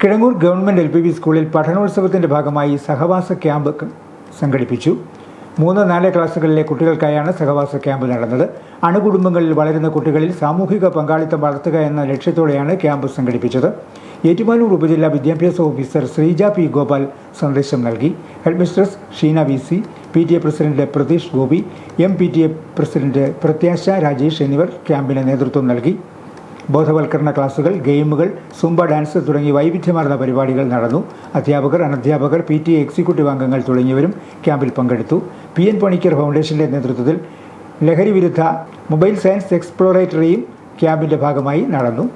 Kizhangur government LPV സ്കൂളിൽ പഠനോത്സവത്തിൻ്റെ ഭാഗമായി സഹവാസ camp സംഘടിപ്പിച്ചു. 3-4 ക്ലാസ്സുകളിലെ കുട്ടികൾക്കായാണ് സഹവാസ ക്യാമ്പ് നടന്നത്. അണുകുടുംബങ്ങളിൽ വളരുന്ന കുട്ടികളിൽ സാമൂഹിക പങ്കാളിത്തം വളർത്തുക എന്ന ലക്ഷ്യത്തോടെയാണ് ക്യാമ്പ് സംഘടിപ്പിച്ചത്. ഏറ്റുമാനൂർ ഉപജില്ലാ വിദ്യാഭ്യാസ ഓഫീസർ ശ്രീജ P. ഗോപാൽ സന്ദേശം നൽകി. Headmistress Sheena VC, PTA president Pratheesh Gopi, MPTA president പ്രത്യാശ രാജേഷ് എന്നിവർ ക്യാമ്പിന് നേതൃത്വം നൽകി. ബോധവൽക്കരണ ക്ലാസുകൾ, ഗെയിമുകൾ, സുംബ ഡാൻസ് തുടങ്ങി വൈവിധ്യമാർന്ന പരിപാടികൾ നടന്നു. അധ്യാപകർ, അനധ്യാപകർ, PTA എക്സിക്യൂട്ടീവ് അംഗങ്ങൾ തുടങ്ങിയവരും ക്യാമ്പിൽ പങ്കെടുത്തു. PN പണിക്കർ ഫൗണ്ടേഷന്റെ നേതൃത്വത്തിൽ ലഹരി വിരുദ്ധ മൊബൈൽ സയൻസ് എക്സ്പ്ലോറേറ്ററിയും ക്യാമ്പിന്റെ ഭാഗമായി നടന്നു.